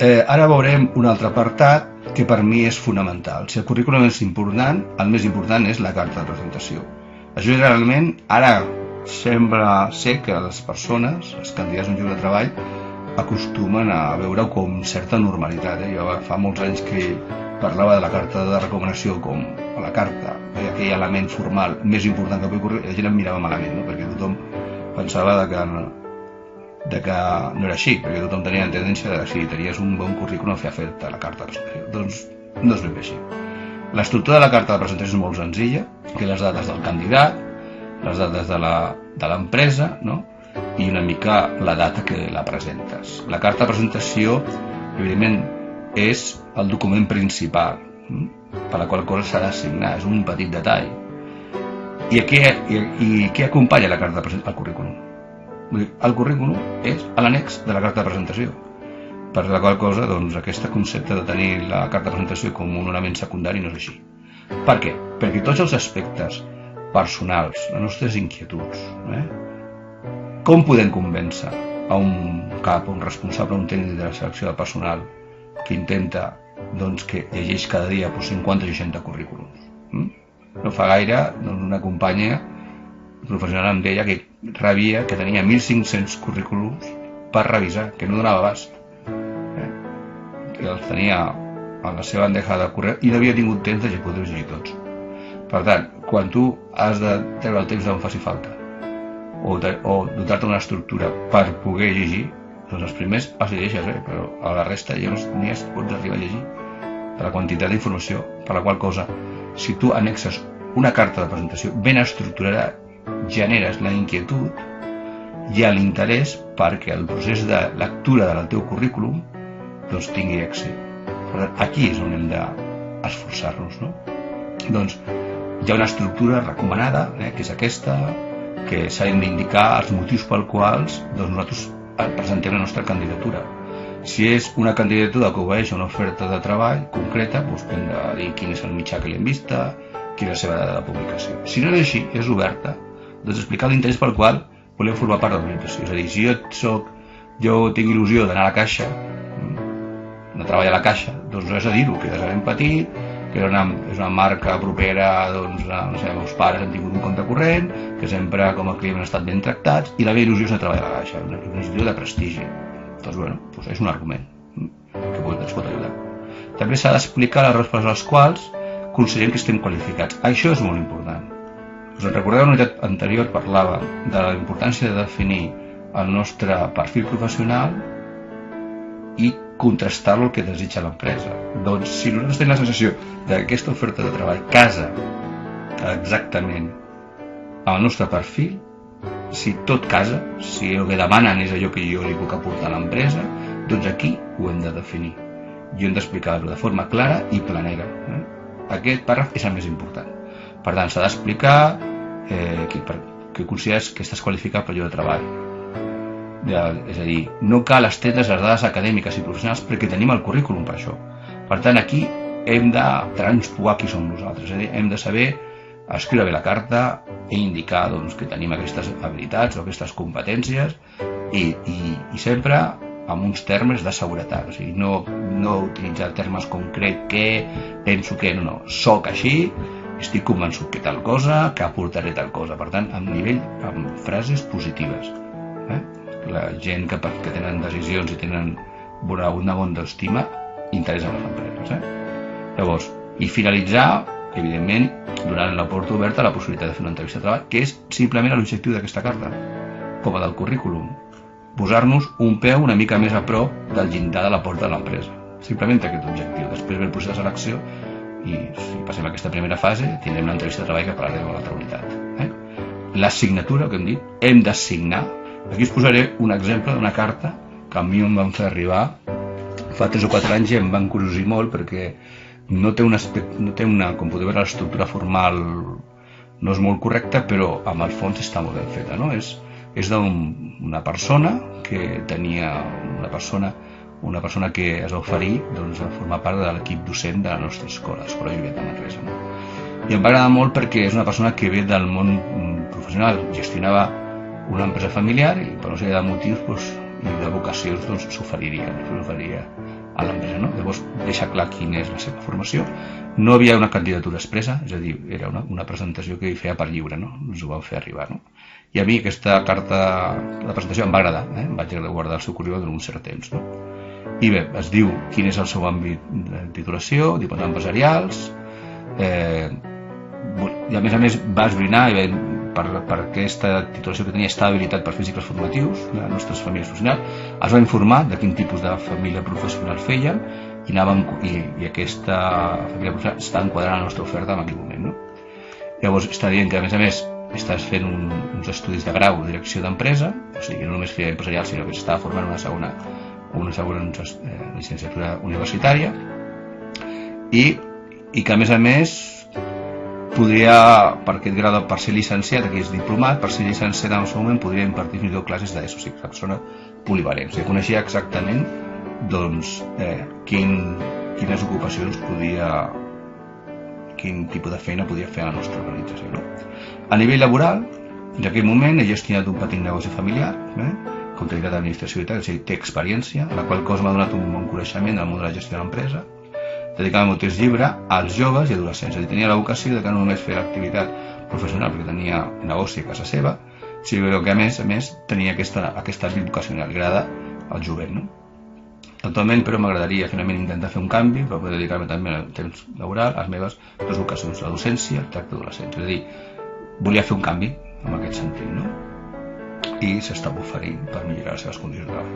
Ara veurem un altre apartat que per mi és fonamental. Si el currículum és important, el més important és la carta de presentació. Això generalment, ara sembla ser que les persones, els candidats a un lloc de treball, acostumen a veure-ho com certa normalitat. Jo fa molts anys que parlava de la carta de recomanació com a la carta, aquell element formal més important que pugui ocorrir, la gent em mirava malament, no? Perquè tothom pensava de que no era així, perquè tothom tenia la tendència de que si tenies un bon currículum fer fer-te la carta de presentació. Doncs no és ben bé així. L'estructura de la carta de presentació és molt senzilla, que les dades del candidat, les dades de l'empresa, no? I una mica la data que la presentes. La carta de presentació, evidentment, és el document principal, per la qual cosa s'ha de signar, és un petit detall. I què acompanya la carta de presentació? El currículum. El currículum és l'annex de la carta de presentació, per la qual cosa doncs, aquest concepte de tenir la carta de presentació com un element secundari no és així. Per què? Perquè tots els aspectes personals, les nostres inquietuds, com podem convèncer a un cap, a un responsable, a un tècnic de la selecció de personal que intenta que llegeix cada dia 50 o 60 currículums? No fa gaire una companya professional em deia que rebia, que tenia 1.500 currículums per revisar, que no donava abast, que els tenia a la seva bandeja de correu i no havia tingut temps de poder llegir tots. Per tant, quan tu has de treure el temps d'on faci falta o dotar-te d'una estructura per poder llegir, doncs els primers els llegeixes, però a la resta ja ni es pots arribar a llegir per la quantitat d'informació, per la qual cosa, si tu annexes una carta de presentació ben estructurada, generes la inquietud i l'interès perquè el procés de lectura del teu currículum doncs tingui èxit. Per tant, aquí és on hem d'esforçar-nos, no? Doncs hi ha una estructura recomanada, que és aquesta, que s'han d'indicar els motius pel quals nosaltres presentem la nostra candidatura. Si és una candidatura que obeeix a una oferta de treball concreta, doncs hem de dir quin és el mitjà que l'hem vista, quina és la seva data de publicació. Si no és així, és oberta, doncs explicar l'interès pel qual voleu formar part de l'organització. És a dir, si jo tinc il·lusió d'anar a la Caixa, de treballar a la Caixa, doncs no és a dir-ho, que des de ben petit, que és una marca propera, doncs, no sé, els meus pares han tingut un compte corrent, que sempre com a client han estat ben tractats, i la meva il·lusió és de treballar a la Caixa, una institució de prestigi. Doncs, bueno, és un argument que ens pot ajudar. També s'ha d'explicar les raons per les quals considerem que estem qualificats. Això és molt important. Us recordeu, en la unitat anterior parlava de la importància de definir el nostre perfil professional i contrastar-lo el que desitja l'empresa. Doncs si nosaltres tenim la sensació que aquesta oferta de treball casa exactament amb el nostre perfil, si tot casa, si el que demanen és allò que jo li puc aportar a l'empresa, doncs aquí ho hem de definir i hem d'explicar-ho de forma clara i planera. Aquest pàrraf és el més important. Per tant, s'ha d'explicar que consideres que estàs qualificat per lloc de treball. És a dir, no cal estendre's les dades acadèmiques i professionals perquè tenim el currículum per això. Per tant, aquí hem de transposar qui som nosaltres. És a dir, hem de saber escriure bé la carta i indicar que tenim aquestes habilitats o aquestes competències i sempre amb uns termes de seguretat. O sigui, no utilitzar termes concrets que, penso que, no, soc així, estic convençut que tal cosa, que aportaré tal cosa. Per tant, amb frases positives. La gent que tenen decisions i tenen una bona autoestima interessa a les empreses. Llavors, i finalitzar, evidentment, donant la porta oberta a la possibilitat de fer una entrevista de treball, que és simplement l'objectiu d'aquesta carta, com a del currículum. Posar-nos un peu una mica més a prop del llindar de la porta de l'empresa. Simplement aquest objectiu. Després ve el procés de selecció i si passem aquesta primera fase tindrem l'entrevista de treball que parlarem a l'altra unitat. La signatura, que hem dit, hem de signar. Aquí us posaré un exemple d'una carta que a mi em van fer arribar fa 3 o 4 anys i em van curiosir molt perquè no té una, com podeu veure, l'estructura formal no és molt correcta, però amb el fons està molt ben feta, no? És d'una persona que tenia una persona que es va oferir a formar part de l'equip docent de la nostra escola Julieta de Manresa. I em va agradar molt perquè és una persona que ve del món professional, gestionava una empresa familiar i per una sèrie de motius i de vocacions s'oferiria a l'empresa, no? Llavors deixa clar quina és la seva formació. No havia una candidatura expressa, és a dir, era una presentació que hi feia per lliure, no? Ens ho van fer arribar, no? I a mi aquesta carta de presentació em va agradar, em vaig guardar el seu currículum durant un cert temps, no? I bé, es diu quin és el seu àmbit de titulació, diplomat empresarials, i a més va esbrinar per aquesta titulació que tenia estava habilitat per fer cicles formatius, les nostres famílies professionals, es va informar de quin tipus de família professional feien i aquesta família professional està enquadrant la nostra oferta en aquell moment, no? Llavors està dient que a més estàs fent uns estudis de grau de direcció d'empresa, o sigui, no només feia empresarial sinó que s'estava formant una segona llicenciatura universitària i que a més podria, per aquest grau per ser llicenciat, aquí és diplomat, per ser llicenciat en el seu moment podria impartir fins i tot classes d'ESO, o sigui, una persona polivalent. O sigui, coneixia exactament doncs, quines ocupacions quin tipus de feina podia fer a la nostra organització, no? A nivell laboral, en aquell moment he gestionat un petit negoci familiar, comptabilitat, administració i tal, o sigui, té experiència, la qual cosa m'ha donat un bon coneixement del món de la gestió de l'empresa. Dedicava molt temps lliure als joves i adolescents, és a dir, tenia la vocació de que no només fer l'activitat professional perquè tenia negoci a casa seva, sinó que a més tenia aquesta àmbit vocacional, li agrada al jovent, no? Actualment, però, m'agradaria finalment intentar fer un canvi per poder dedicar-me també al temps laboral, a les meves dues vocacions, la docència i el tracte d'adolescents. És a dir, volia fer un canvi en aquest sentit, no? I s'estava oferint per millorar les seves condicions de treball.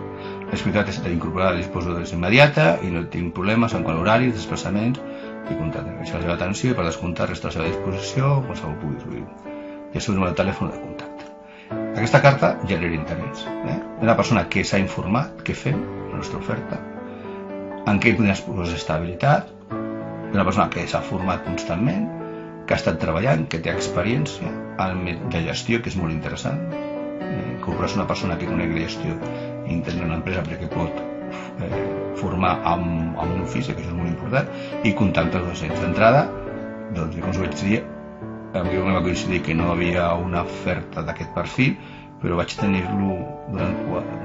La veritat és que incorporada disposo de immediata i no tinc problemes en quant a horaris, desplaçaments i contacte. Deixar la seva atenció i per descomptar resta a la seva disposició qualsevol pugui subir. I el seu número de telèfon de contacte. Aquesta carta genera interès. Una persona que s'ha informat què fem, la nostra oferta, en què quines coses està habilitat, una persona que s'ha format constantment, que ha estat treballant, que té experiència de gestió, que és molt interessant. Incorporar una persona que conegui la gestió interna de l'empresa perquè pot formar amb un ofici, que això és molt important, i contactes docents. D'entrada, doncs, com us vaig dir, em va coincidir que no havia una oferta d'aquest perfil, però vaig tenir-lo durant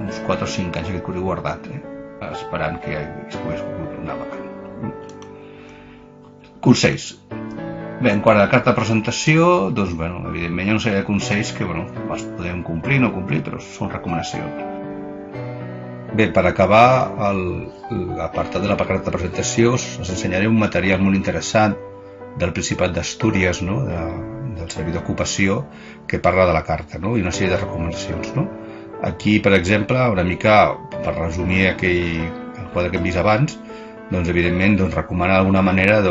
uns 4 o 5 anys aquest currículum guardat, esperant que es pogués anar vacant. Consells. Bé, en quant a la carta de presentació, doncs, evidentment hi ha una sèrie de consells que els podem complir, no complir, però són recomanacions. Bé, per acabar l'apartat de la carta de presentació, us ensenyaré un material molt interessant del Principat d'Astúries, del Servei d'Ocupació, que parla de la carta, i una sèrie de recomanacions. Aquí, per exemple, una mica, per resumir el quadre que hem vist abans, doncs, evidentment, recomana d'alguna manera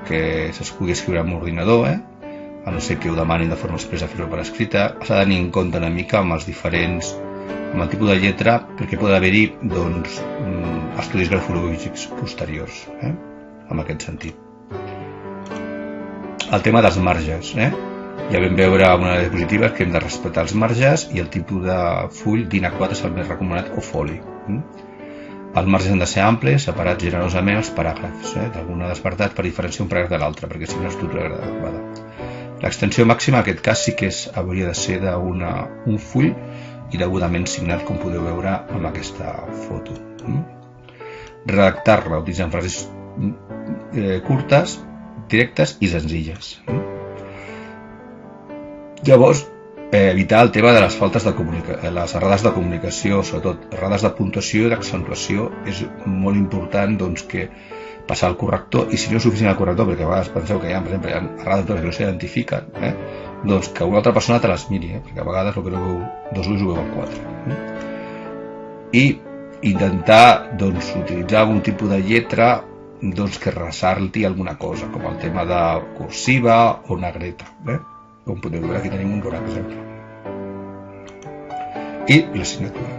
que es pugui escriure amb ordinador, a no ser que ho demanin de forma expressa fer-ho per escrita. S'ha de tenir en compte una mica amb el tipus de lletra, perquè pot haver-hi estudis grafològics posteriors, en aquest sentit. El tema dels marges, ja vam veure en una de les diapositives que hem de respectar els marges i el tipus de full DIN A4 és el més recomanat o foli. Els marges han de ser amples, separats generosament els paràgrafs d'algun apartat per diferenciar un paràgraf de l'altre, perquè si no l'estructura és adequada. L'extensió màxima en aquest cas sí que hauria de ser d'un full i degudament signat, com podeu veure amb aquesta foto. Redactar-la utilitzant frases curtes, directes i senzilles. Llavors, evitar el tema de les faltes de comunicació, les errades de comunicació, sobretot errades de puntuació i d'accentuació, és molt important que passar al corrector, i si no és suficient el corrector, perquè a vegades penseu que hi ha, per exemple, errades que no s'identifiquen, doncs que una altra persona te les miri, perquè a vegades el que no veu 2 ulls ho veu amb 4. I intentar utilitzar algun tipus de lletra que ressalti alguna cosa, com el tema de cursiva o negreta. Com podeu veure, aquí tenim un clar exemple. I la signatura,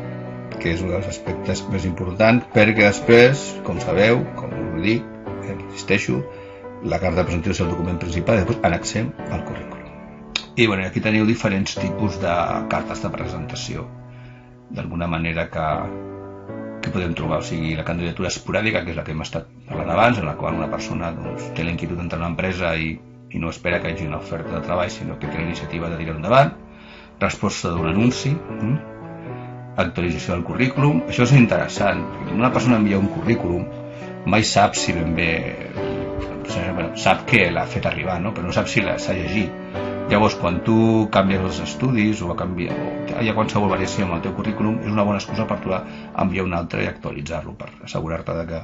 que és un dels aspectes més importants, perquè després, com sabeu, com us dic, insisteixo, la carta de presentació és el document principal i després annexem al currículum. I aquí teniu diferents tipus de cartes de presentació, d'alguna manera que podem trobar. O sigui, la candidatura esporàdica, que és la que hem estat parlant abans, en la qual una persona té la inquietud d'entrar en una empresa i no espera que hi hagi una oferta de treball, sinó que té la iniciativa de tirar endavant. Resposta d'un anunci, actualització del currículum. Això és interessant. Una persona envia un currículum mai sap si ben bé sap que l'ha fet arribar, no? Però no sap si s'ha llegit. Llavors, quan tu canvies els estudis o hi ha qualsevol variació en el teu currículum, és una bona excusa per tu enviar un altre i actualitzar-lo, per assegurar-te que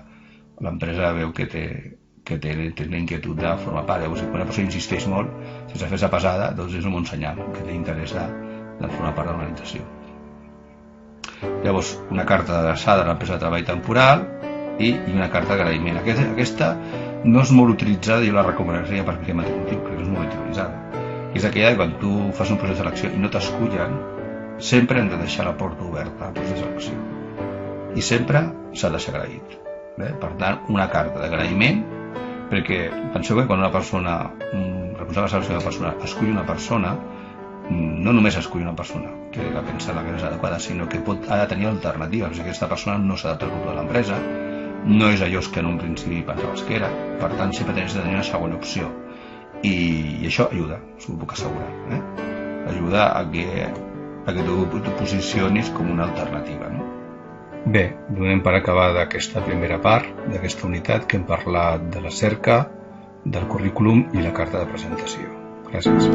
l'empresa veu que tens la inquietud de formar part. Llavors, si una persona insisteix molt, sense fer-se pesada, doncs és un bon senyal que té interès de formar part de l'organització. Llavors, una carta adreçada a l'empresa de treball temporal i una carta d'agraïment. Aquesta no és molt utilitzada, jo la recomanaria per aquest motiu, perquè no és molt utilitzada. És aquella que quan tu fas un procés de selecció i no t'escullen, sempre hem de deixar la porta oberta al procés de selecció. I sempre s'ha de ser agraït. Per tant, una carta d'agraïment, perquè penseu que quan una persona, un responsable de selecció de persona, escull una persona, no només escull una persona que la pensa la que és adequada, sinó que ha de tenir alternatives. O sigui, aquesta persona no s'adapta al grup de l'empresa, no és allò que en un principi pensaves que era, per tant sempre tens de tenir una segona opció. I això ajuda, us ho puc assegurar. Ajuda a que tu posicionis com una alternativa. Bé, donem per acabada aquesta primera part d'aquesta unitat que hem parlat de la cerca, del currículum i la carta de presentació. Gràcies.